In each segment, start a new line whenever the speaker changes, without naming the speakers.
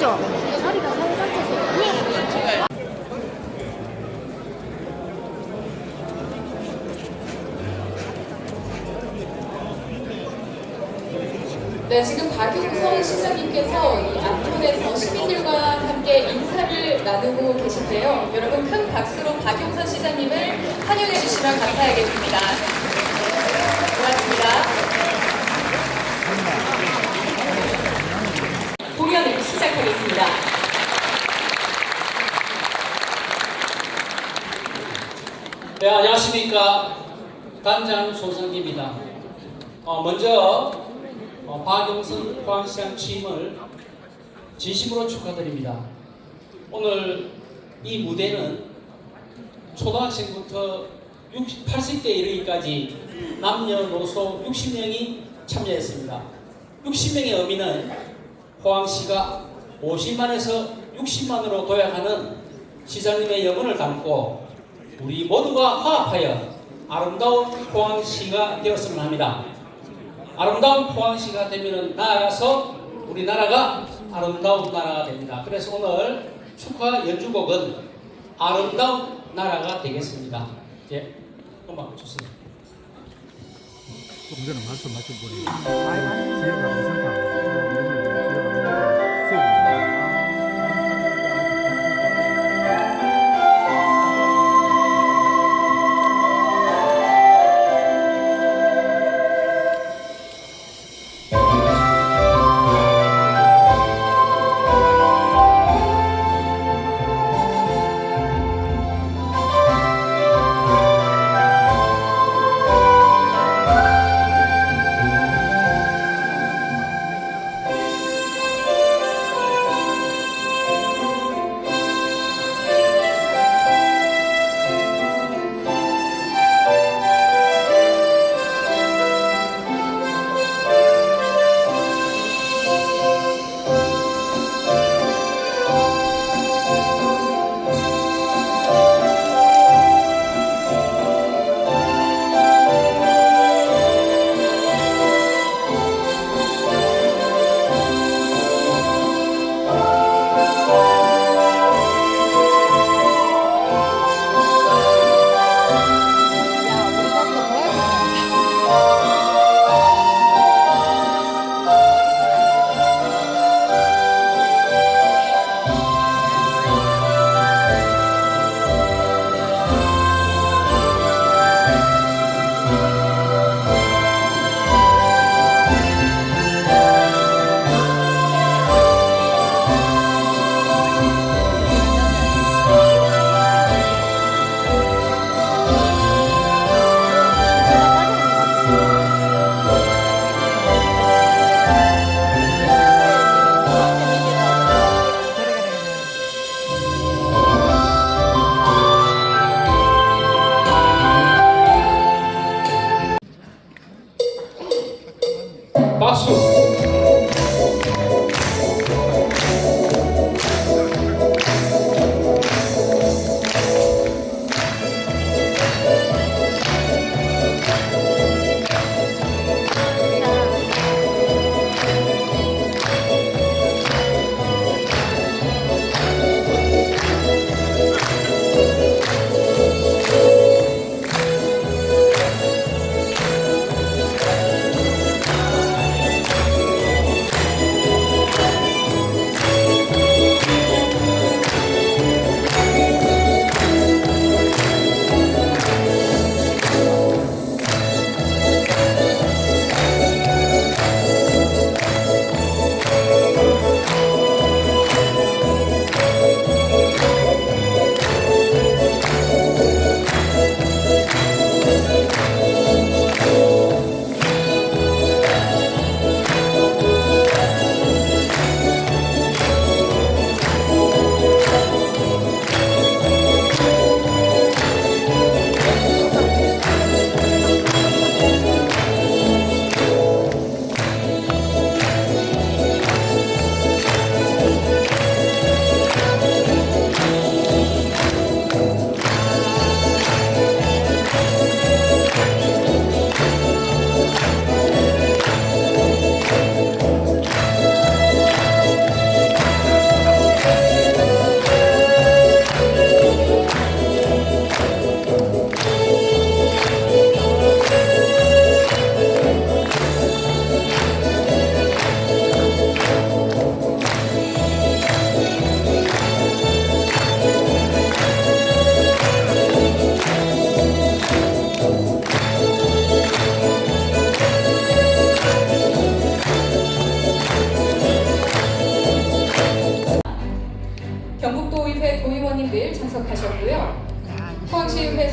그죠? 자리가 잘 맞춰서.
네, 지금 박용선 시장님께서 이 안톤에서 시민들과 함께 인사를 나누고 계신데요. 여러분 큰 박수로 박용선 시장님을 환영해 주시면 감사하겠습니다. 고맙습니다. 공연을 시작하겠습니다.
네, 안녕하십니까. 단장 손성기입니다. 먼저 박용선 포항시장 취임을 진심으로 축하드립니다. 오늘 이 무대는 초등학생부터 80대 이르기까지 남녀노소 60명이 참여했습니다. 60명의 의미는 포항시가 50만에서 60만으로 도약하는 시장님의 영혼을 담고 우리 모두가 화합하여 아름다운 포항시가 되었으면 합니다. 아름다운 포항시가 되면 나아가서 우리나라가 아름다운 나라가 됩니다. 그래서 오늘 축하 연주곡은 아름다운 나라가 되겠습니다. 예, 음악 주세요.
좀 전에 말씀하신 분이 지역하고 이상하고 이런 데는 지역하고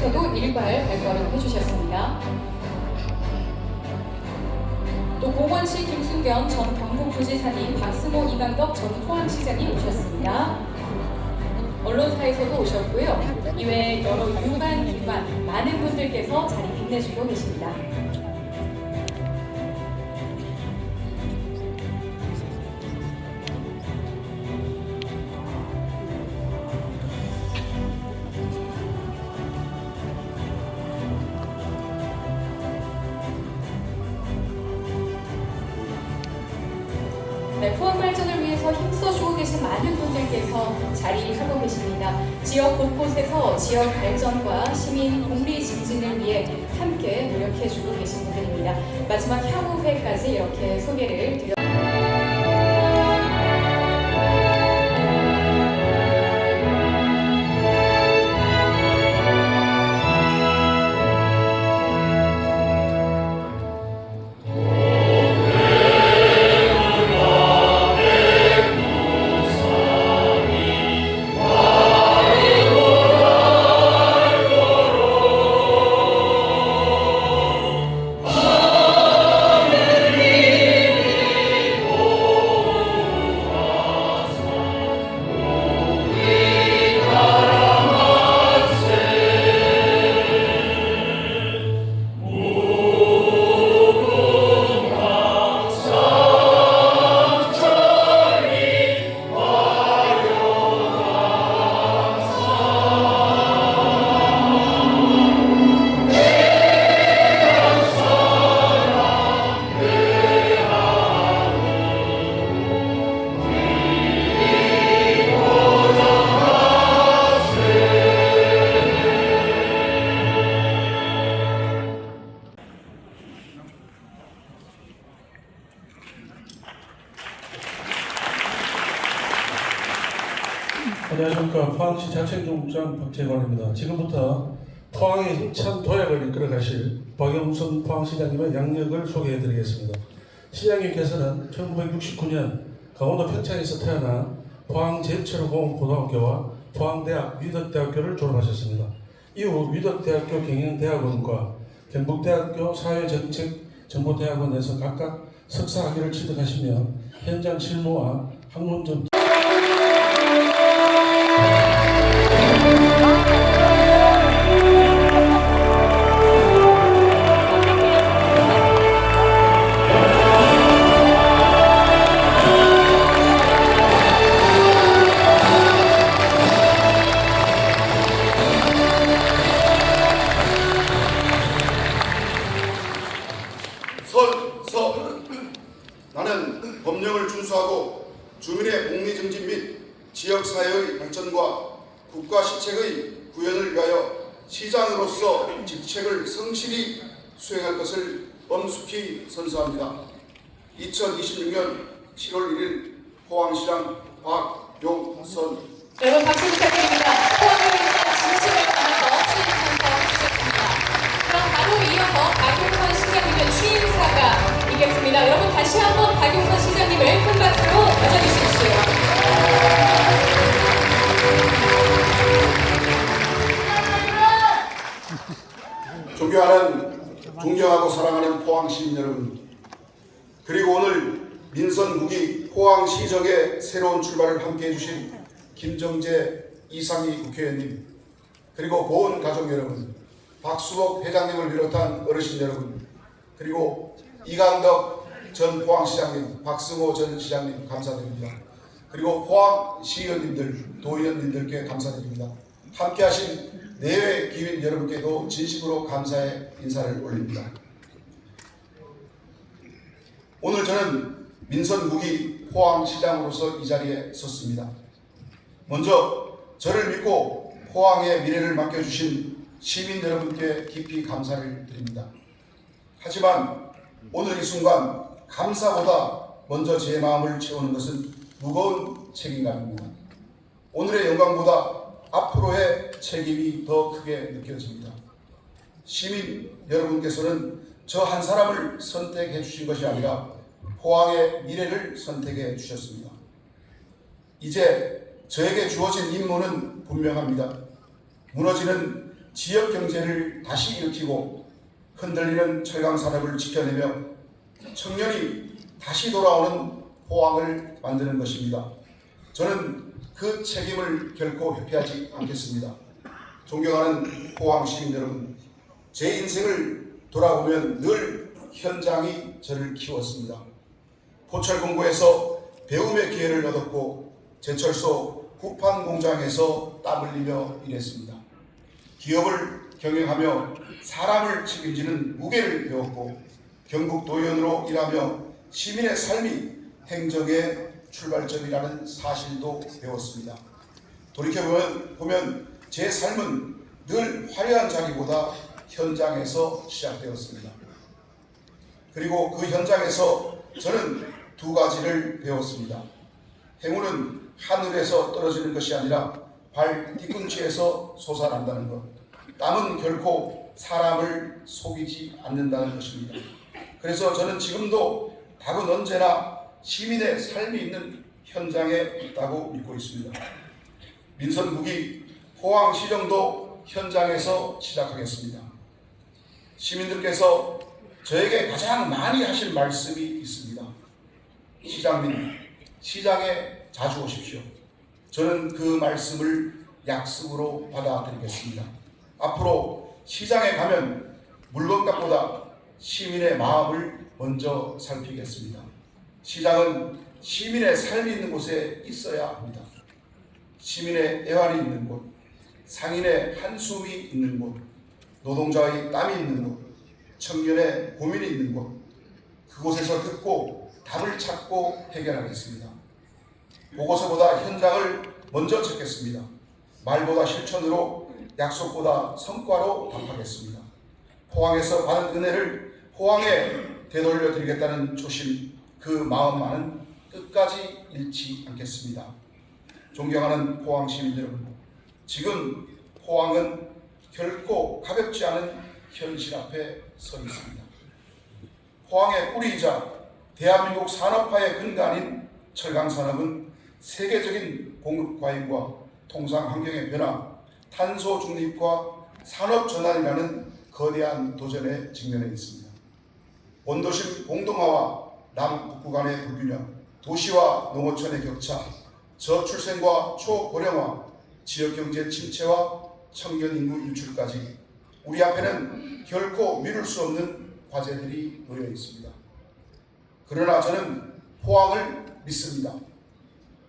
포항시에서도 일괄 발걸음 해주셨습니다. 또 공원시 김순경 전 경북부지사님, 박승호 이강덕 전 포항시장님 오셨습니다. 언론사에서도 오셨고요. 이외에 여러 유관, 기관, 많은 분들께서 자리 빛내주고 계십니다. 네, 포항 발전을 위해서 힘써주고 계신 많은 분들께서 자리하고 계십니다. 지역 곳곳에서 지역 발전과 시민 공리 증진을 위해 함께 노력해주고 계신 분들입니다. 마지막 향후회까지 이렇게 소개를 드려.
안녕하십니까. 포항시 자책정부장 박재관입니다. 지금부터 포항의 힘찬 도약을 이끌어 가실 박영선 포항시장님의 양력을 소개해드리겠습니다. 시장님께서는 1969년 강원도 평창에서 태어나 포항제철공업고등학교와 포항대학 위덕대학교를 졸업하셨습니다. 이후 위덕대학교 경영대학원과 경북대학교 사회정책정보대학원에서 각각 석사학위를 취득하시며 현장 실무와 학문적
나는 법령을 준수하고 주민의 복리 증진 및 지역사회의 발전과 국가 시책의 구현을 위하여 시장으로서 직책을 성실히 수행할 것을 엄숙히 선서합니다. 2026년 7월 1일 포항시장 박용선.
여러분 박수 부탁드립니다. 포항을 위한 진심을 담아서 취임선서 주셨습니다. 그럼 바로 이어서 박용선 시장님의 취임사가 있겠습니다. 여러분 다시 한번 박용선 시장님을 큰 박수로 맞아주십시오.
존경하고 사랑하는 포항 시민 여러분, 그리고 오늘 민선국이 포항시정의 새로운 출발을 함께 해주신 김정재 이상희 국회의원님, 그리고 고은 가족 여러분, 박수복 회장님을 비롯한 어르신 여러분, 그리고 이강덕 전 포항시장님, 박승호 전 시장님 감사드립니다. 그리고 포항시의원님들, 도의원님들께 감사드립니다. 함께하신 내외 기민 여러분께도 진심으로 감사의 인사를 올립니다. 오늘 저는 민선국이 포항시장으로서 이 자리에 섰습니다. 먼저 저를 믿고 포항의 미래를 맡겨주신 시민 여러분께 깊이 감사를 드립니다. 하지만 오늘 이 순간 감사보다 먼저 제 마음을 채우는 것은 무거운 책임감입니다. 오늘의 영광보다 앞으로의 책임이 더 크게 느껴집니다. 시민 여러분께서는 저 한 사람을 선택해 주신 것이 아니라 포항의 미래를 선택해 주셨습니다. 이제 저에게 주어진 임무는 분명합니다. 무너지는 지역 경제를 다시 일으키고 흔들리는 철강 산업을 지켜내며 청년이 다시 돌아오는 포항을 만드는 것입니다. 저는 그 책임을 결코 회피하지 않겠습니다. 존경하는 포항 시민 여러분, 제 인생을 돌아보면 늘 현장이 저를 키웠습니다. 포철공고에서 배움의 기회를 얻었고 제철소 구판 공장에서 땀 흘리며 일했습니다. 기업을 경영하며 사람을 책임지는 무게를 배웠고 경북 도의원으로 일하며 시민의 삶이 행정의 출발점이라는 사실도 배웠습니다. 돌이켜보면 제 삶은 늘 화려한 자리보다 현장에서 시작되었습니다. 그리고 그 현장에서 저는 두 가지를 배웠습니다. 행운은 하늘에서 떨어지는 것이 아니라 발 뒤꿈치에서 솟아난다는 것. 땀은 결코 사람을 속이지 않는다는 것입니다. 그래서 저는 지금도 답은 언제나 시민의 삶이 있는 현장에 있다고 믿고 있습니다. 민선국이 포항시정도 현장에서 시작하겠습니다. 시민들께서 저에게 가장 많이 하실 말씀이 있습니다. 시장님, 시장에 자주 오십시오. 저는 그 말씀을 약속으로 받아들이겠습니다. 앞으로 시장에 가면 물건값보다 시민의 마음을 먼저 살피겠습니다. 시장은 시민의 삶이 있는 곳에 있어야 합니다. 시민의 애환이 있는 곳, 상인의 한숨이 있는 곳, 노동자의 땀이 있는 곳, 청년의 고민이 있는 곳, 그곳에서 듣고 답을 찾고 해결하겠습니다. 보고서보다 현장을 먼저 찾겠습니다. 말보다 실천으로, 약속보다 성과로 답하겠습니다. 포항에서 받은 은혜를 포항에 되돌려 드리겠다는 초심, 그 마음만은 끝까지 잃지 않겠습니다. 존경하는 포항 시민 여러분, 지금 포항은 결코 가볍지 않은 현실 앞에 서 있습니다. 포항의 뿌리이자 대한민국 산업화의 근간인 철강산업은 세계적인 공급 과잉과 통상 환경의 변화, 탄소 중립과 산업 전환이라는 거대한 도전에 직면해 있습니다. 원도심 공동화와 남북구 간의 불균형, 도시와 농어촌의 격차, 저출생과 초고령화, 지역경제 침체와 청년인구 유출까지 우리 앞에는 결코 미룰 수 없는 과제들이 놓여 있습니다. 그러나 저는 포항을 믿습니다.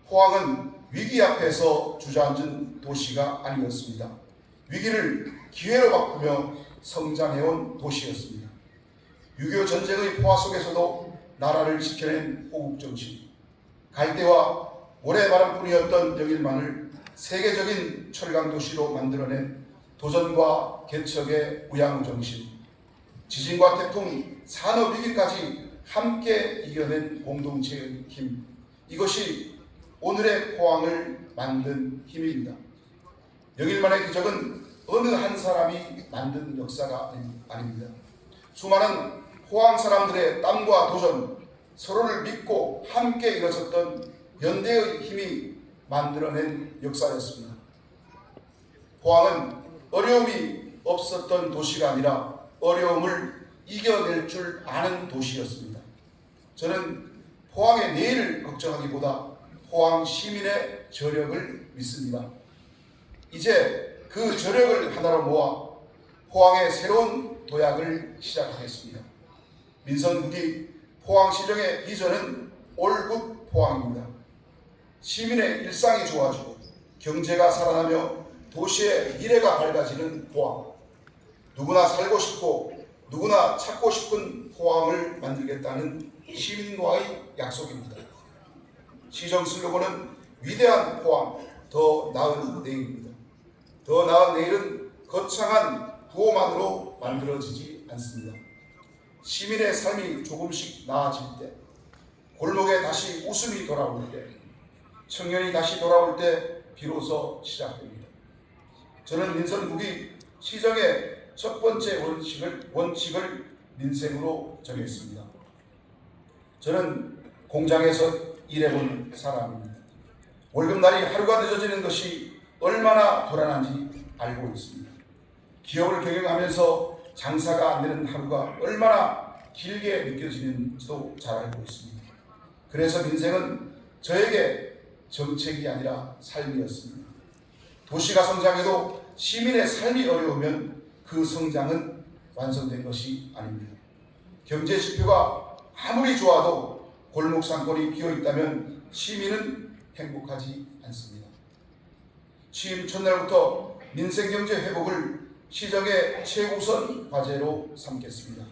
포항은 위기 앞에서 주저앉은 도시가 아니었습니다. 위기를 기회로 바꾸며 성장해온 도시였습니다. 6.25 전쟁의 포화 속에서도 나라를 지켜낸 호국정신, 갈대와 모래바람뿐이었던 영일만을 세계적인 철강도시로 만들어낸 도전과 개척의 우양정신, 지진과 태풍, 산업위기까지 함께 이겨낸 공동체의 힘, 이것이 오늘의 포항을 만든 힘입니다. 영일만의 기적은 어느 한 사람이 만든 역사가 아닙니다. 수많은 포항 사람들의 땀과 도전, 서로를 믿고 함께 일어섰던 연대의 힘이 만들어낸 역사였습니다. 포항은 어려움이 없었던 도시가 아니라 어려움을 이겨낼 줄 아는 도시였습니다. 저는 포항의 내일을 걱정하기보다 포항 시민의 저력을 믿습니다. 이제 그 저력을 하나로 모아 포항의 새로운 도약을 시작하겠습니다. 민선국이 포항시정의 비전은 올굿 포항입니다. 시민의 일상이 좋아지고 경제가 살아나며 도시의 미래가 밝아지는 포항. 누구나 살고 싶고 누구나 찾고 싶은 포항을 만들겠다는 시민과의 약속입니다. 시정 슬로건은 위대한 포항, 더 나은 내일입니다. 더 나은 내일은 거창한 구호만으로 만들어지지 않습니다. 시민의 삶이 조금씩 나아질 때, 골목에 다시 웃음이 돌아올 때, 청년이 다시 돌아올 때 비로소 시작됩니다. 저는 민선국이 시정의 첫 번째 원칙을 민생으로 정했습니다. 저는 공장에서 일해본 사람입니다. 월급날이 하루가 늦어지는 것이 얼마나 불안한지 알고 있습니다. 기업을 경영하면서 장사가 안 되는 하루가 얼마나 길게 느껴지는지도 잘 알고 있습니다. 그래서 민생은 저에게 정책이 아니라 삶이었습니다. 도시가 성장해도 시민의 삶이 어려우면 그 성장은 완성된 것이 아닙니다. 경제 지표가 아무리 좋아도 골목 상권이 비어 있다면 시민은 행복하지 않습니다. 취임 첫날부터 민생 경제 회복을 시정의 최우선 과제로 삼겠습니다.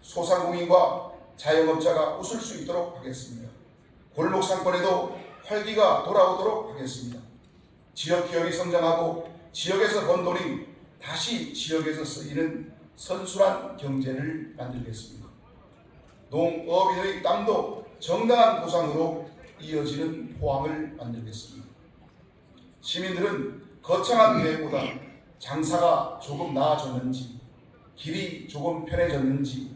소상공인과 자영업자가 웃을 수 있도록 하겠습니다. 골목 상권에도 활기가 돌아오도록 하겠습니다. 지역 기업이 성장하고 지역에서 번 돈이 다시 지역에서 쓰이는 선순환 경제를 만들겠습니다. 농업인의 땀도 정당한 보상으로 이어지는 포항을 만들겠습니다. 시민들은 거창한 계획보다 장사가 조금 나아졌는지, 길이 조금 편해졌는지,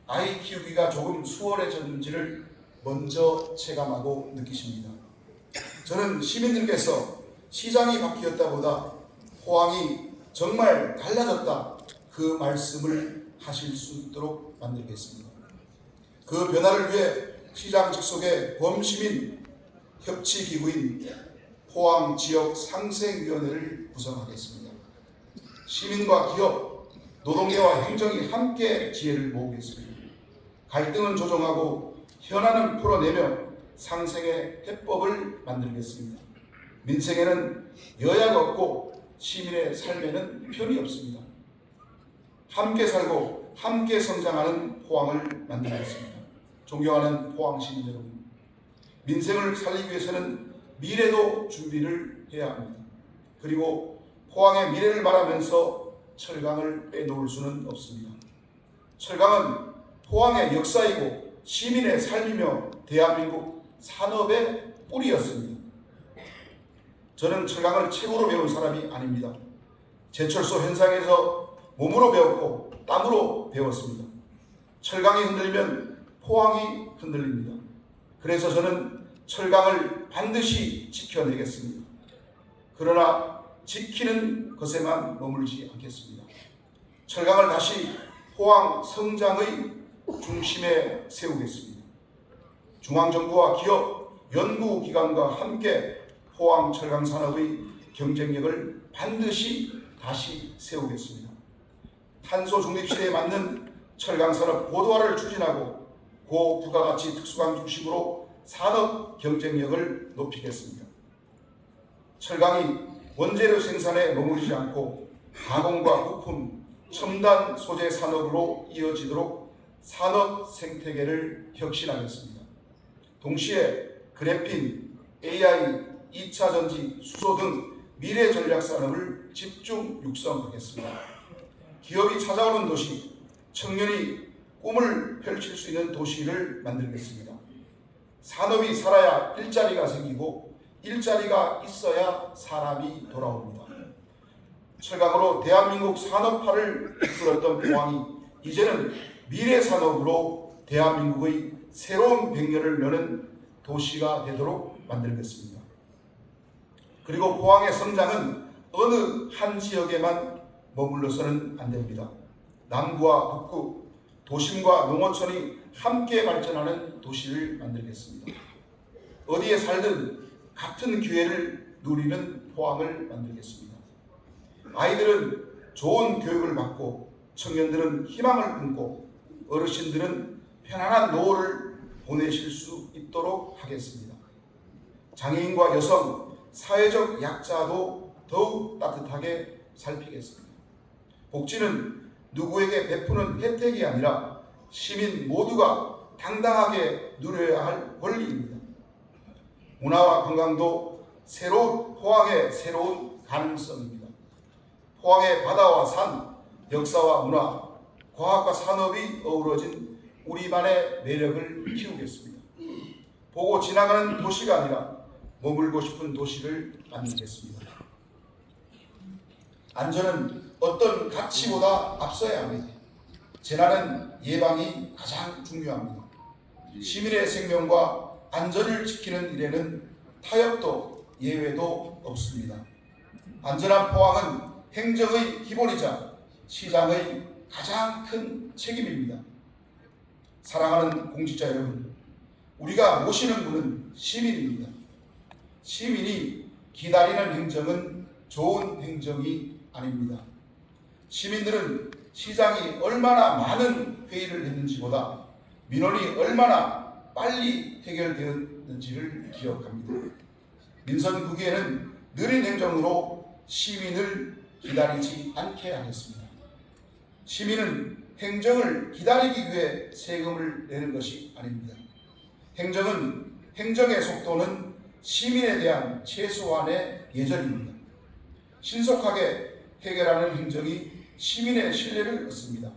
아이 키우기가 조금 수월해졌는지를 먼저 체감하고 느끼십니다. 저는 시민들께서 시장이 바뀌었다보다 포항이 정말 달라졌다, 그 말씀을 하실 수 있도록 만들겠습니다. 그 변화를 위해 시장 직속의 범시민 협치기구인 포항지역상생위원회를 구성하겠습니다. 시민과 기업, 노동계와 행정이 함께 지혜를 모으겠습니다. 갈등은 조정하고 현안은 풀어내며 상생의 해법을 만들겠습니다. 민생에는 여야가 없고 시민의 삶에는 편이 없습니다. 함께 살고 함께 성장하는 포항을 만들겠습니다. 존경하는 포항 시민 여러분, 민생을 살리기 위해서는 미래도 준비를 해야 합니다. 그리고 포항의 미래를 말하면서 철강을 빼놓을 수는 없습니다. 철강은 포항의 역사이고 시민의 삶이며 대한민국 산업의 뿌리였습니다. 저는 철강을 책으로 배운 사람이 아닙니다. 제철소 현장에서 몸으로 배웠고 땀으로 배웠습니다. 철강이 흔들리면 포항이 흔들립니다. 그래서 저는 철강을 반드시 지켜내겠습니다. 그러나 지키는 것에만 머물지 않겠습니다. 철강을 다시 포항 성장의 중심에 세우겠습니다. 중앙정부와 기업, 연구기관과 함께 포항 철강 산업의 경쟁력을 반드시 다시 세우겠습니다. 탄소 중립 시대에 맞는 철강 산업 고도화를 추진하고 고부가가치 특수강 중심으로 산업 경쟁력을 높이겠습니다. 철강이 원재료 생산에 머무르지 않고 가공과 부품, 첨단 소재 산업으로 이어지도록 산업 생태계를 혁신하겠습니다. 동시에 그래핀, AI, 2차 전지, 수소 등 미래 전략 산업을 집중 육성하겠습니다. 기업이 찾아오는 도시, 청년이 꿈을 펼칠 수 있는 도시를 만들겠습니다. 산업이 살아야 일자리가 생기고 일자리가 있어야 사람이 돌아옵니다. 철강으로 대한민국 산업화를 이끌었던 포항이 이제는 미래 산업으로 대한민국의 새로운 100년을 여는 도시가 되도록 만들겠습니다. 그리고 포항의 성장은 어느 한 지역에만 머물러서는 안 됩니다. 남구와 북구, 도심과 농어촌이 함께 발전하는 도시를 만들겠습니다. 어디에 살든 같은 기회를 누리는 포항을 만들겠습니다. 아이들은 좋은 교육을 받고 청년들은 희망을 품고 어르신들은 편안한 노후를 보내실 수 있도록 하겠습니다. 장애인과 여성, 사회적 약자도 더욱 따뜻하게 살피겠습니다. 복지는 누구에게 베푸는 혜택이 아니라 시민 모두가 당당하게 누려야 할 권리입니다. 문화와 관광도 포항의 새로운 가능성입니다. 포항의 바다와 산, 역사와 문화, 과학과 산업이 어우러진 우리만의 매력을 키우겠습니다. 보고 지나가는 도시가 아니라 머물고 싶은 도시를 만들겠습니다. 안전은 어떤 가치보다 앞서야 합니다. 재난은 예방이 가장 중요합니다. 시민의 생명과 안전을 지키는 일에는 타협도 예외도 없습니다. 안전한 포항은 행정의 기본이자 시장의 가장 큰 책임입니다. 사랑하는 공직자 여러분, 우리가 모시는 분은 시민입니다. 시민이 기다리는 행정은 좋은 행정이 아닙니다. 시민들은 시장이 얼마나 많은 회의를 했는지보다 민원이 얼마나 빨리 해결되었는지를 기억합니다. 민선국에는 느린 행정으로 시민을 기다리지 않게 하겠습니다. 시민은 행정을 기다리기 위해 세금을 내는 것이 아닙니다. 행정의 속도는 시민에 대한 최소한의 예절입니다. 신속하게 해결하는 행정이 시민의 신뢰를 얻습니다.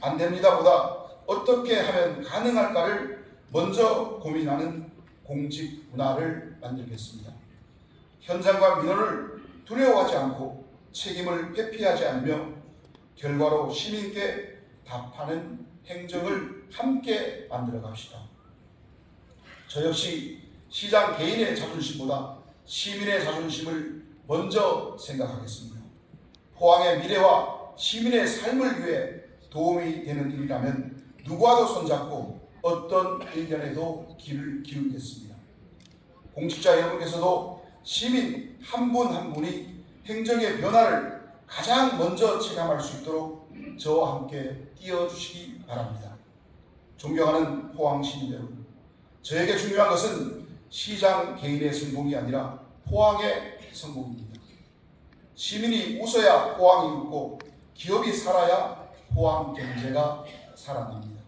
안 됩니다보다 어떻게 하면 가능할까를 먼저 고민하는 공직 문화를 만들겠습니다. 현장과 민원을 두려워하지 않고 책임을 회피하지 않으며 결과로 시민께 답하는 행정을 함께 만들어 갑시다. 저 역시 시장 개인의 자존심보다 시민의 자존심을 먼저 생각하겠습니다. 포항의 미래와 시민의 삶을 위해 도움이 되는 일이라면 누구와도 손잡고 어떤 의견에도 귀를 기울이겠습니다. 공직자 여러분께서도 시민 한 분 한 분이 행정의 변화를 가장 먼저 체감할 수 있도록 저와 함께 뛰어주시기 바랍니다. 존경하는 포항 시민 여러분, 저에게 중요한 것은 시장 개인의 성공이 아니라 포항의 성공입니다. 시민이 웃어야 포항이 웃고 기업이 살아야 포항 경제가 살아납니다.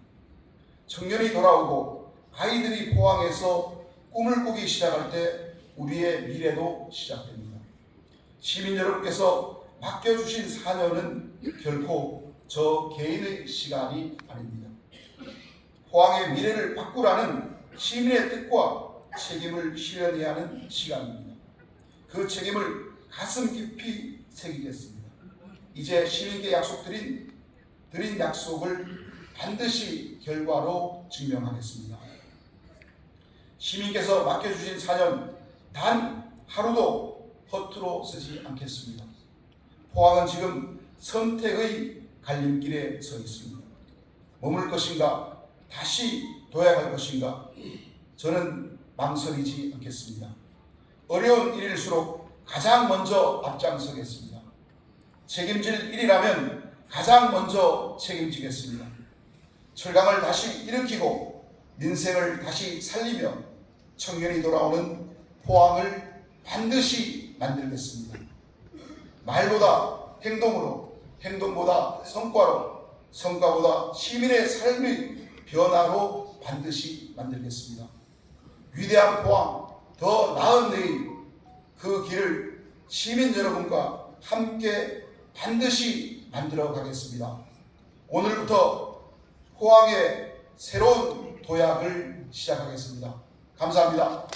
청년이 돌아오고 아이들이 포항에서 꿈을 꾸기 시작할 때 우리의 미래도 시작됩니다. 시민 여러분께서 맡겨주신 4년은 결코 저 개인의 시간이 아닙니다. 포항의 미래를 바꾸라는 시민의 뜻과 책임을 실현해야 하는 시간입니다. 그 책임을 가슴 깊이 새기겠습니다. 이제 시민께 드린 약속을 반드시 결과로 증명하겠습니다. 시민께서 맡겨주신 4년 단 하루도 허투루 쓰지 않겠습니다. 포항은 지금 선택의 갈림길에 서 있습니다. 머물 것인가, 다시 도약할 것인가, 저는 망설이지 않겠습니다. 어려운 일일수록 가장 먼저 앞장서겠습니다. 책임질 일이라면 가장 먼저 책임지겠습니다. 철강을 다시 일으키고 민생을 다시 살리며 청년이 돌아오는 포항을 반드시 만들겠습니다. 말보다 행동으로, 행동보다 성과로, 성과보다 시민의 삶의 변화로 반드시 만들겠습니다. 위대한 포항, 더 나은 내일, 그 길을 시민 여러분과 함께 반드시 만들어 가겠습니다. 오늘부터 포항의 새로운 도약을 시작하겠습니다. 감사합니다.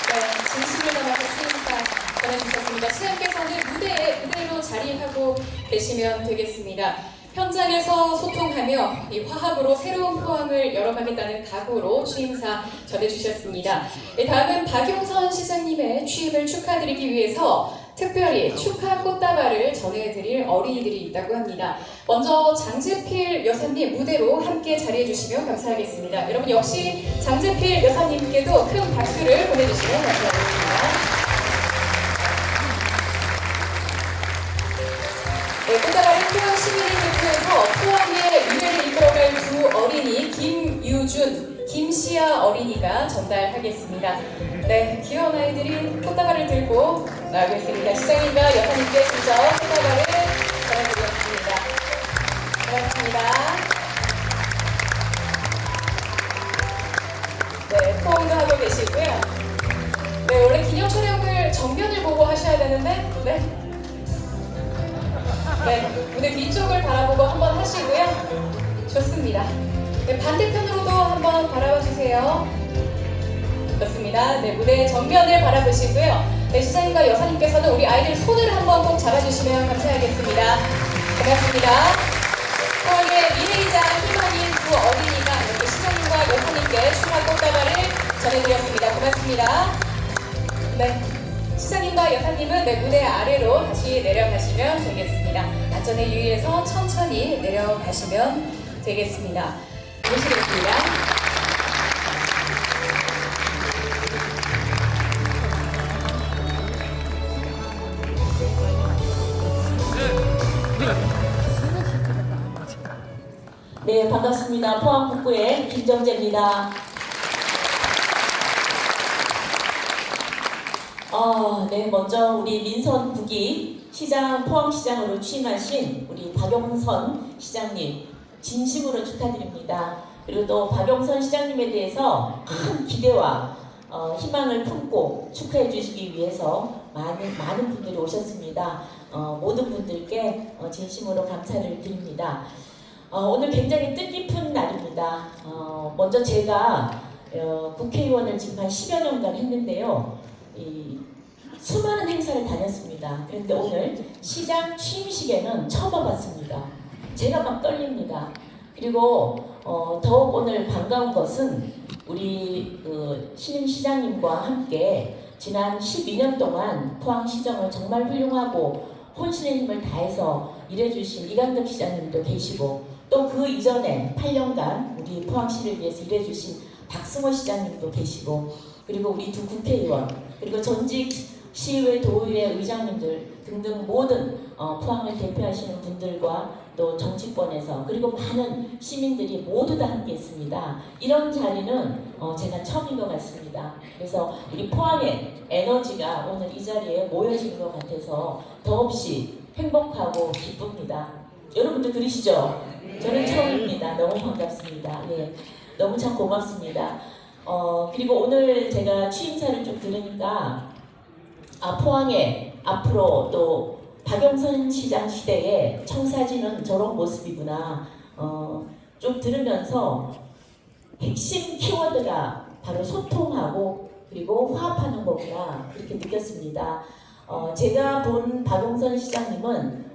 네, 진심을 담아서 수행사 전해주셨습니다. 시장께서는 무대에 그대로 자리하고 계시면 되겠습니다. 현장에서 소통하며 이 화합으로 새로운 포항을 열어가겠다는 각오로 취임사 전해주셨습니다. 네, 다음은 박용선 시장님의 취임을 축하드리기 위해서 특별히 축하 꽃다발을 전해드릴 어린이들이 있다고 합니다. 먼저 장재필 여사님 무대로 함께 자리해 주시면 감사하겠습니다. 여러분 역시 장재필 여사님께도 큰 박수를 보내주시면 감사하겠습니다. 네, 꽃다발은 포항 시민을 대표해서 포항의 미래를 이끌어갈 두 어린이 김유준, 김시아 어린이가 전달하겠습니다. 네, 귀여운 아이들이 꽃다발을 들고 나오고 있습니다. 시장님과 여사님께 직접 꽃다발을 전해드리겠습니다. 고맙습니다. 네, 포옹도 하고 계시고요. 네, 원래 기념 촬영을 정면을 보고 하셔야 되는데, 네, 무대 뒤쪽을 바라보고 한번 하시고요. 좋습니다. 네, 반대편으로도 한번 바라봐 주세요. 좋습니다. 네, 무대 정면을 바라보시고요. 네, 시장님과 여사님께서는 우리 아이들 손을 한번 꼭 잡아주시면 감사하겠습니다. 반갑습니다. 포항의 미래이자 희망인 두 어린이가 이렇게 시장님과 여사님 시장님께 축하 꽃다발을 전해드렸습니다. 고맙습니다. 네, 시장님과 여사님은 네, 무대 아래로 다시 내려가시면 되겠습니다. 안전에 유의해서 천천히 내려가시면 되겠습니다. 모시겠습니다.
네, 반갑습니다. 포항 북구의 김정재입니다. 네, 먼저 우리 민선 북이 시장, 포항시장으로 취임하신 우리 박용선 시장님 진심으로 축하드립니다. 그리고 또 박용선 시장님에 대해서 큰 기대와 희망을 품고 축하해 주시기 위해서 많은 분들이 오셨습니다. 모든 분들께 진심으로 감사를 드립니다. 오늘 굉장히 뜻깊은 날입니다. 먼저 제가 국회의원을 지금 한 10여 년간 했는데요. 수많은 행사를 다녔습니다. 그런데 오늘 시장 취임식에는 처음 와봤습니다. 제가 막 떨립니다. 그리고 더욱 오늘 반가운 것은 우리 신임 시장님과 함께 지난 12년 동안 포항시정을 정말 훌륭하고 혼신의 힘을 다해서 일해주신 이강덕 시장님도 계시고 또 그 이전에 8년간 우리 포항시를 위해서 일해주신 박승호 시장님도 계시고 그리고 우리 두 국회의원 그리고 전직 시의회 도의회 의장님들 등등 모든 포항을 대표하시는 분들과 또 정치권에서 그리고 많은 시민들이 모두 다 함께 있습니다. 이런 자리는 제가 처음인 것 같습니다. 그래서 우리 포항의 에너지가 오늘 이 자리에 모여진 것 같아서 더없이 행복하고 기쁩니다. 여러분들 그러시죠? 저는 처음입니다. 너무 반갑습니다. 예, 너무 참 고맙습니다. 그리고 오늘 제가 취임사를 좀 들으니까 포항에 앞으로 또 박용선 시장 시대에 청사진은 저런 모습이구나. 좀 들으면서 핵심 키워드가 바로 소통하고 그리고 화합하는 거구나 그렇게 느꼈습니다. 제가 본 박용선 시장님은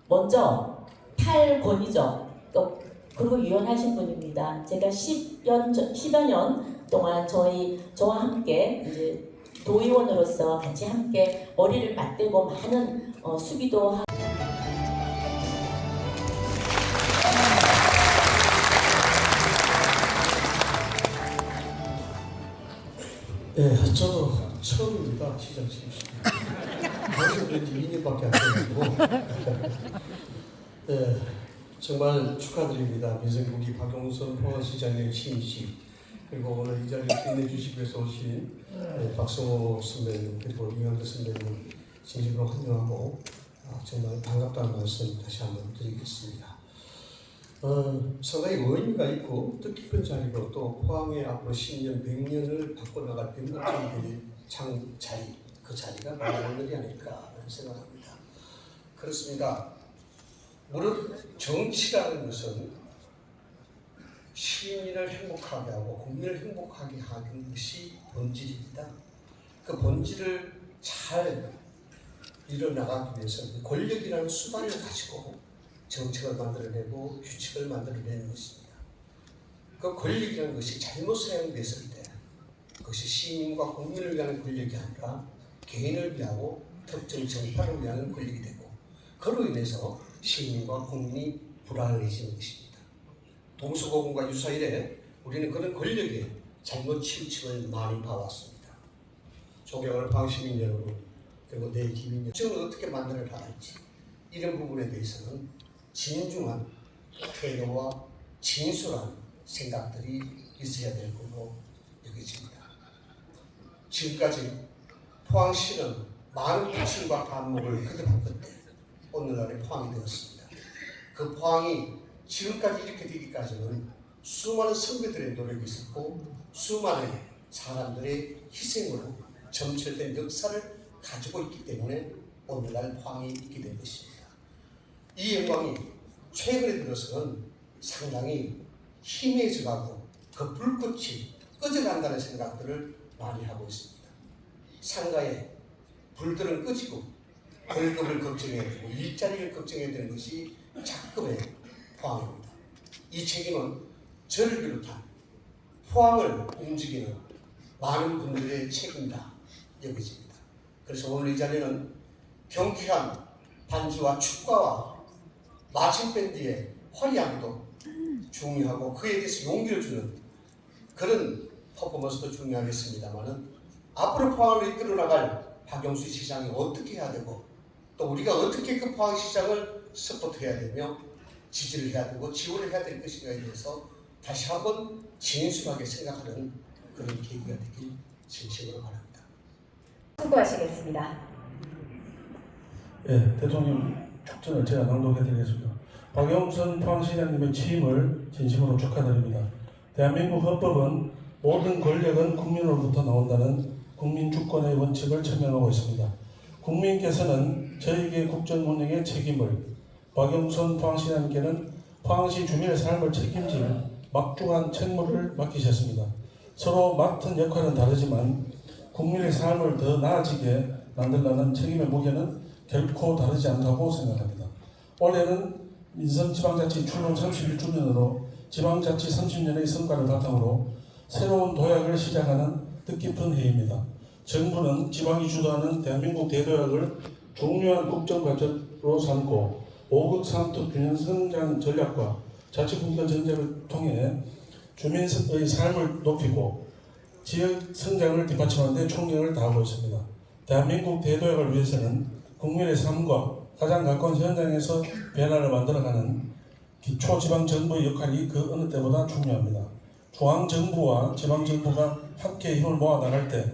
먼저 탈권위적 또 그리고 유연하신 분입니다. 제가 10여 년 동안 저와 함께 이제 도의원으로서 같이 함께 머리를 맞대고 많은 수비도 하고
네, 저도 처음입니다. 시장 취임식. 벌써 왠지 2년밖에 안 돼가지고 네, 정말 축하드립니다. 민생국이 박용선 포항시장의 취임식 그리고 오늘 이 자리에 빛내주시기 위해서 오신 박성호 선배님 그리고 이강덕 선배님 진심으로 환영하고 정말 반갑다는 말씀 다시 한번 드리겠습니다. 상당히 의미가 있고 뜻깊은 자리고 또 포항의 앞으로 10년, 100년을 바꿔나갈 변곡점들의 자리 그 자리가 바로 오늘이 아닐까 생각합니다. 그렇습니다. 무릇 정치라는 것은 시민을 행복하게 하고 국민을 행복하게 하는 것이 본질입니다. 그 본질을 잘 이뤄나가기 위해서는 권력이라는 수단을 가지고 정책을 만들어내고 규칙을 만들어내는 것입니다. 그 권력이라는 것이 잘못 사용됐을 때 그것이 시민과 국민을 위한 권력이 아니라 개인을 위하고 특정 정파를 위한 권력이 되고 그로 인해서 시민과 국민이 불안해지는 것입니다. 동서고금과 유사 이래 우리는 그런 권력에 잘못 치우침을 많이 봐왔습니다. 존경하는 포항시민 여러분 그리고 내 기민 여러분 정을 어떻게 만들어 나갈지 이런 부분에 대해서는 진중한 태도와 진솔한 생각들이 있어야 될 거로 여겨집니다. 지금까지 포항시는 많은 부침과 반목을 거듭한 끝에 오늘날의 포항이 되었습니다. 그 포항이 지금까지 이렇게 되기까지는 수많은 선배들의 노력이 있었고 수많은 사람들의 희생으로 점철된 역사를 가지고 있기 때문에 오늘날 포항이 있게 된 것입니다. 이 영광이 최근에 들어서는 상당히 희미해져가고 그 불꽃이 꺼져간다는 생각들을 많이 하고 있습니다. 상가에 불들은 꺼지고 월급을 걱정해야 되고 일자리를 걱정해야 되는 것이 작급의 포항입니다. 이 책임은 저를 비롯한 포항을 움직이는 많은 분들의 책임이다 여겨집니다. 그래서 오늘 이 자리는 경쾌한 반주와 축가와 마침밴드의 화려함도 중요하고 그에 대해서 용기를 주는 그런 퍼포먼스도 중요하겠습니다만은 앞으로 포항을 이끌어 나갈 박영수 시장이 어떻게 해야 되고 또 우리가 어떻게 그 포항 시장을 서포트해야 되며 지지를 해야 되고 지원을 해야 될 것인가에 대해서 다시 한번 진솔하게 생각하는 그런 계기가 되길 진심으로 바랍니다.
수고하시겠습니다.
예, 대통령 축전을 제가 낭독해드리겠습니다. 박영선 포항시장님의 취임을 진심으로 축하드립니다. 대한민국 헌법은 모든 권력은 국민으로부터 나온다는 국민주권의 원칙을 천명하고 있습니다. 국민께서는 저에게 국정 운영의 책임을, 박영선 포항시장님께는 포항시 주민의 삶을 책임질 막중한 책무를 맡기셨습니다. 서로 맡은 역할은 다르지만 국민의 삶을 더 나아지게 만들라는 책임의 무게는 결코 다르지 않다고 생각합니다. 올해는 민선지방자치 출범 31주년으로 지방자치 30년의 성과를 바탕으로 새로운 도약을 시작하는 뜻깊은 해입니다. 정부는 지방이 주도하는 대한민국 대도약을 중요한 국정과제로 삼고 5급 3특 균형 성장 전략과 자치분권 전략을 통해 주민의 삶을 높이고 지역 성장을 뒷받침하는 데 총력을 다하고 있습니다. 대한민국 대도약을 위해서는 국민의 삶과 가장 가까운 현장에서 변화를 만들어가는 기초지방정부의 역할이 그 어느 때보다 중요합니다. 중앙정부와 지방정부가 함께 힘을 모아 나갈 때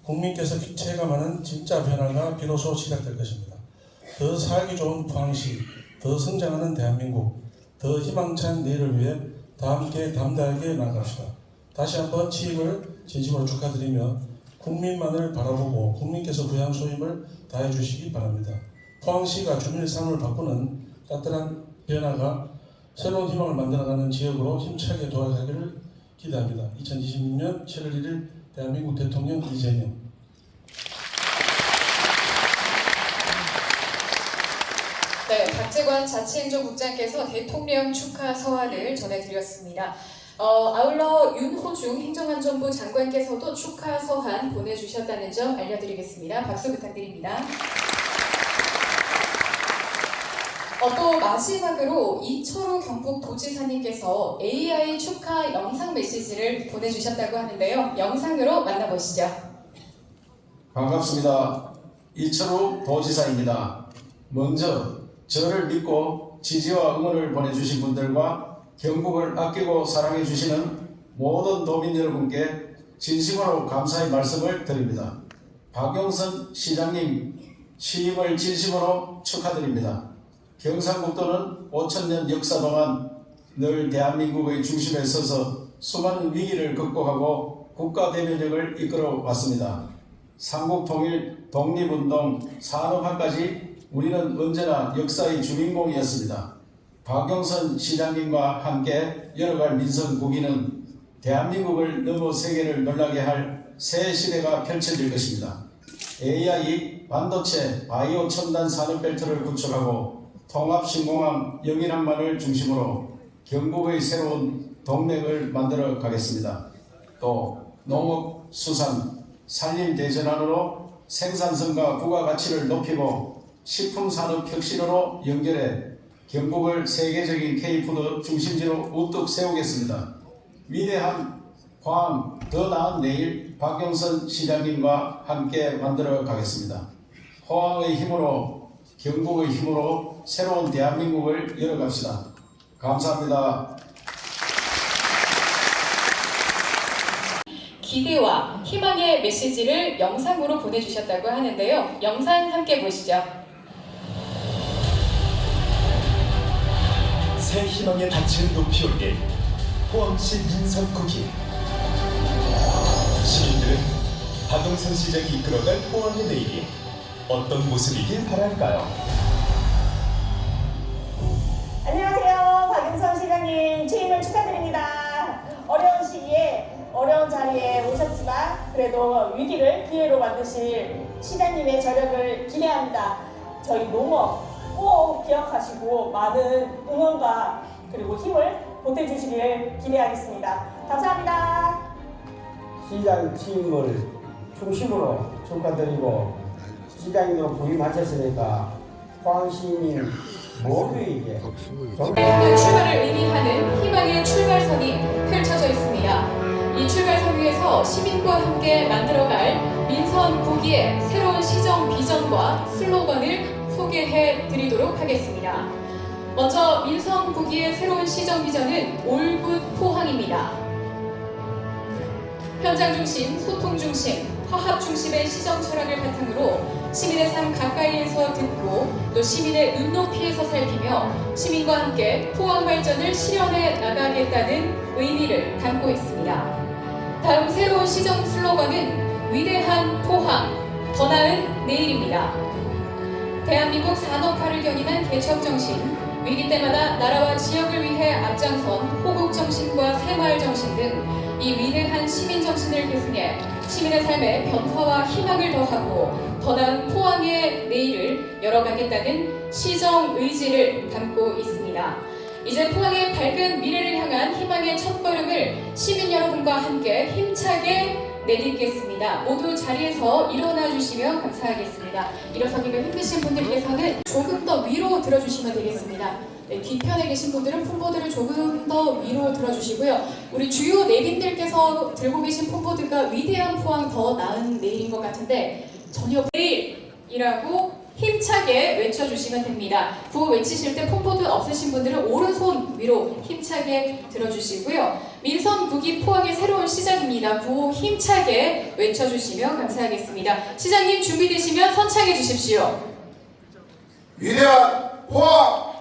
국민께서 체감하는 진짜 변화가 비로소 시작될 것입니다. 더 살기 좋은 포항시, 더 성장하는 대한민국, 더 희망찬 내일을 위해 다 함께 담대하게 나아갑시다. 다시 한번 취임을 진심으로 축하드리며 국민만을 바라보고 국민께서 부여한 소임을 다해 주시기 바랍니다. 포항시가 주민의 삶을 바꾸는 따뜻한 변화가 새로운 희망을 만들어가는 지역으로 힘차게 도약하기를 기대합니다. 2026년 7월 1일 대한민국 대통령 이재명.
네, 박재관 자치행정국장께서 대통령 축하 서한을 전해드렸습니다. 아울러 윤호중 행정안전부 장관께서도 축하 서한 보내주셨다는 점 알려드리겠습니다. 박수 부탁드립니다. 또 마지막으로 이철우 경북도지사님께서 AI 축하 영상 메시지를 보내주셨다고 하는데요. 영상으로 만나보시죠.
반갑습니다. 이철우 도지사입니다. 먼저 저를 믿고 지지와 응원을 보내주신 분들과 경북을 아끼고 사랑해 주시는 모든 도민 여러분께 진심으로 감사의 말씀을 드립니다. 박영선 시장님 취임을 진심으로 축하드립니다. 경상북도는 5,000년 역사 동안 늘 대한민국의 중심에 서서 수많은 위기를 극복하고 국가 대변력을 이끌어 왔습니다. 삼국통일, 독립운동, 산업화까지 우리는 언제나 역사의 주인공이었습니다. 박영선 시장님과 함께 열어갈 민선 국위는 대한민국을 넘어 세계를 놀라게 할 새 시대가 펼쳐질 것입니다. AI, 반도체, 바이오 첨단 산업벨트를 구축하고 통합신공항 영일항만을 중심으로 경북의 새로운 동맥을 만들어 가겠습니다. 또 농업, 수산, 산림 대전환으로 생산성과 부가가치를 높이고 식품산업 혁신으로 연결해 경북을 세계적인 K푸드 중심지로 우뚝 세우겠습니다. 위대한 포항, 더 나은 내일 박영선 시장님과 함께 만들어 가겠습니다. 포항의 힘으로, 경북의 힘으로 새로운 대한민국을 열어갑시다. 감사합니다.
기대와 희망의 메시지를 영상으로 보내주셨다고 하는데요. 영상 함께 보시죠.
새 희망의 닻을 높이 올릴 포항시 민선국이 시민들은 박영선 시장이 이끌어갈 포항의 내일이 어떤 모습이길 바랄까요?
안녕하세요. 박영선 시장님 취임을 축하드립니다. 어려운 시기에 어려운 자리에 오셨지만 그래도 위기를 기회로 만드실 시장님의 저력을 기대합니다. 저희 농업 꼭 기억하시고 많은 응원과 그리고 힘을 보태주시기를 기대하겠습니다. 감사합니다.
시장 취임을 중심으로 축하드리고 시장으로 부임하셨으니까 포항시민 모두에게
다양한 출발을 의미하는 희망의 출발선이 펼쳐져 있습니다. 이 출발선 위에서 시민과 함께 만들어갈 민선 9기의 새로운 시정 비전과 슬로건을 소개해 드리도록 하겠습니다. 먼저 민선 9기의 새로운 시정 비전은 올굿 포항입니다. 현장 중심, 소통 중심, 화합 중심의 시정 철학을 바탕으로 시민의 삶 가까이에서 듣고 또 시민의 눈높이에서 살피며 시민과 함께 포항 발전을 실현해 나가겠다는 의미를 담고 있습니다. 다음 새로운 시정 슬로건은 위대한 포항, 더 나은 내일입니다. 대한민국 산업화를 견인한 개척정신, 위기 때마다 나라와 지역을 위해 앞장선 호국정신과 새마을정신 등 이 위대한 시민정신을 계승해 시민의 삶에 변화와 희망을 더하고 더 나은 포항의 내일을 열어가겠다는 시정 의지를 담고 있습니다. 이제 포항의 밝은 미래를 향한 희망의 첫걸음을 시민 여러분과 함께 힘차게 내딛겠습니다. 모두 자리에서 일어나 주시면 감사하겠습니다. 일어서기가 힘드신 분들께서는 조금 더 위로 들어주시면 되겠습니다. 네, 뒤편에 계신 분들은 폼보드를 조금 더 위로 들어주시고요. 우리 주요 내빈들께서 들고 계신 폼보드가 위대한 포항 더 나은 내일인 것 같은데 전혀 내일이라고 힘차게 외쳐주시면 됩니다. 구호 외치실 때 폼보드 없으신 분들은 오른손 위로 힘차게 들어주시고요. 민선 9기 포항의 새로운 시작입니다. 구호 힘차게 외쳐주시면 감사하겠습니다. 시장님 준비되시면 선창해 주십시오.
위대한 포항!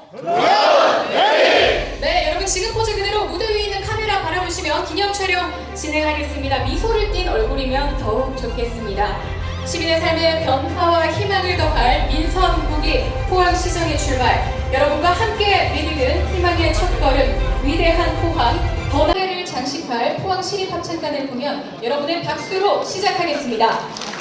네, 여러분 지금 포즈 그대로 무대 위에 있는 카메라 바라보시면 기념 촬영 진행하겠습니다. 미소를 띤 얼굴이면 더욱 좋겠습니다. 시민의 삶에 변화와 희망을 더할 민선 9기 포항시장의 출발, 여러분과 함께 내딛은 희망의 첫걸음 위대한 포항 더 나아를 장식할 포항시립합창단의 공연 여러분의 박수로 시작하겠습니다.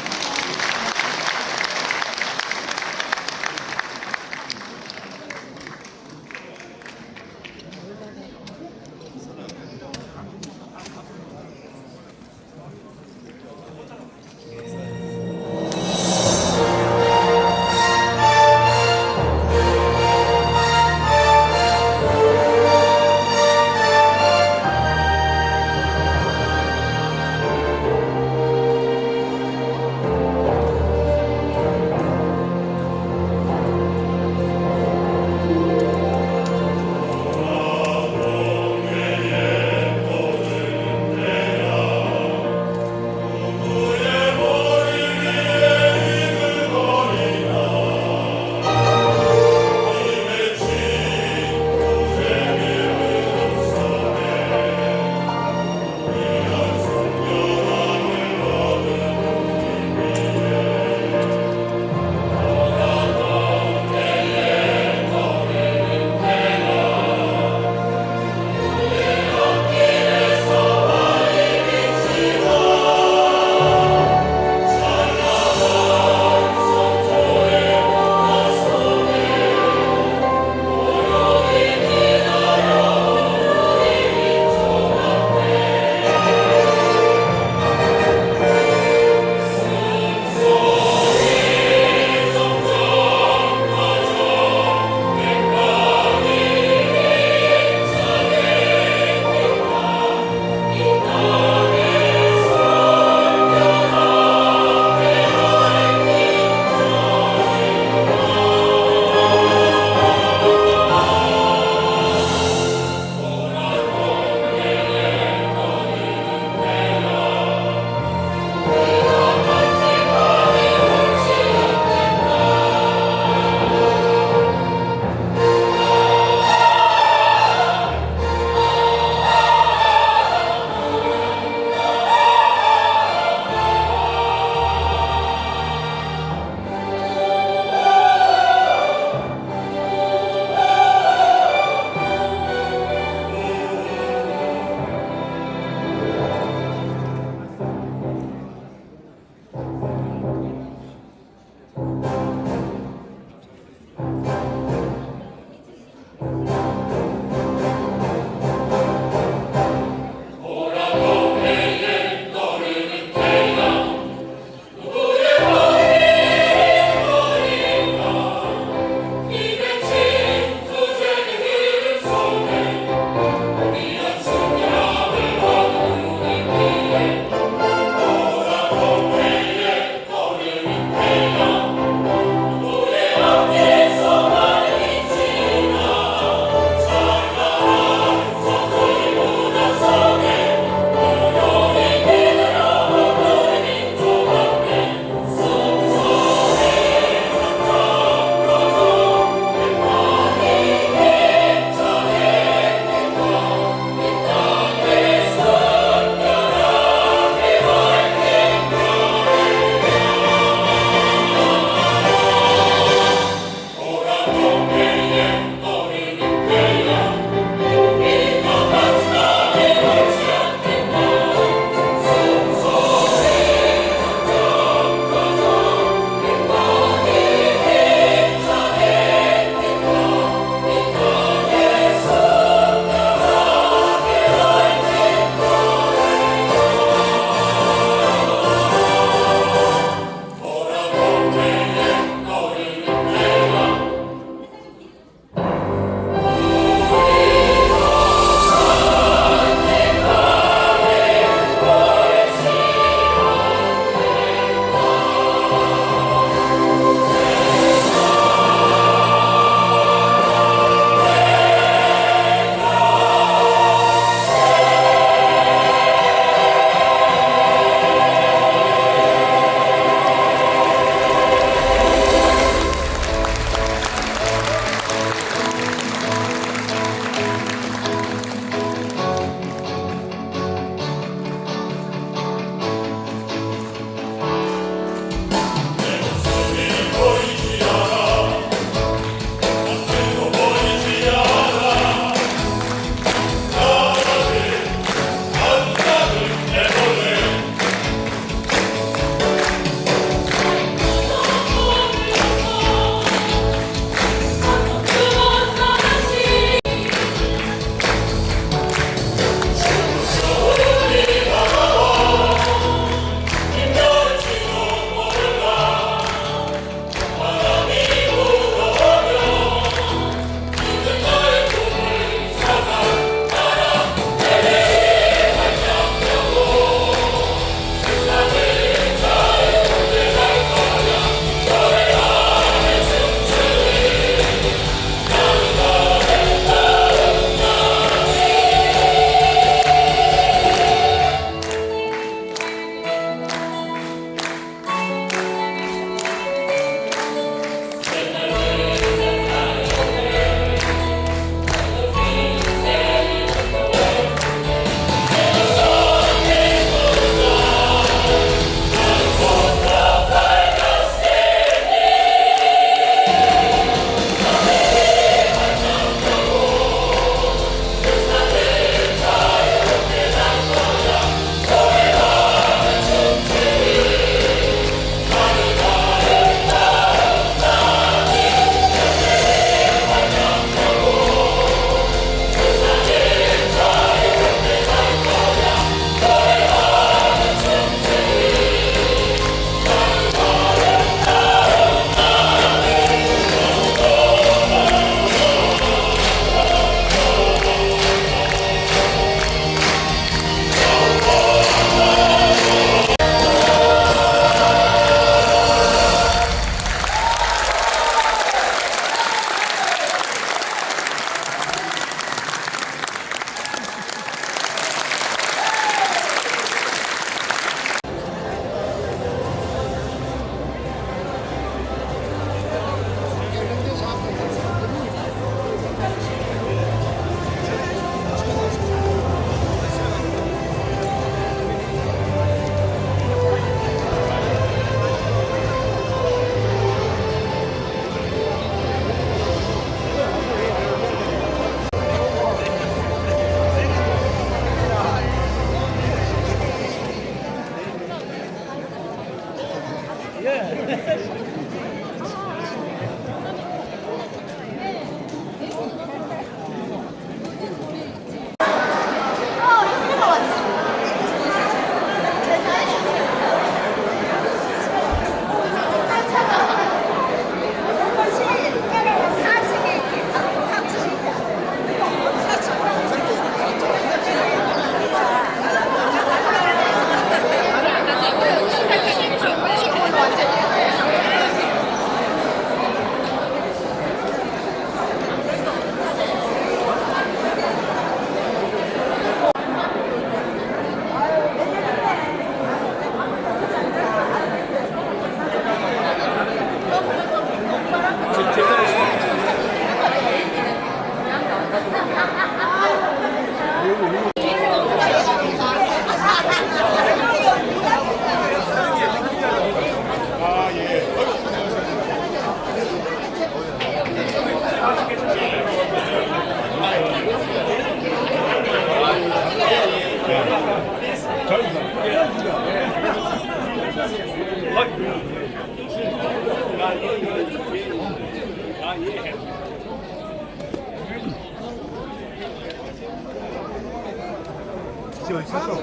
지금 있었어.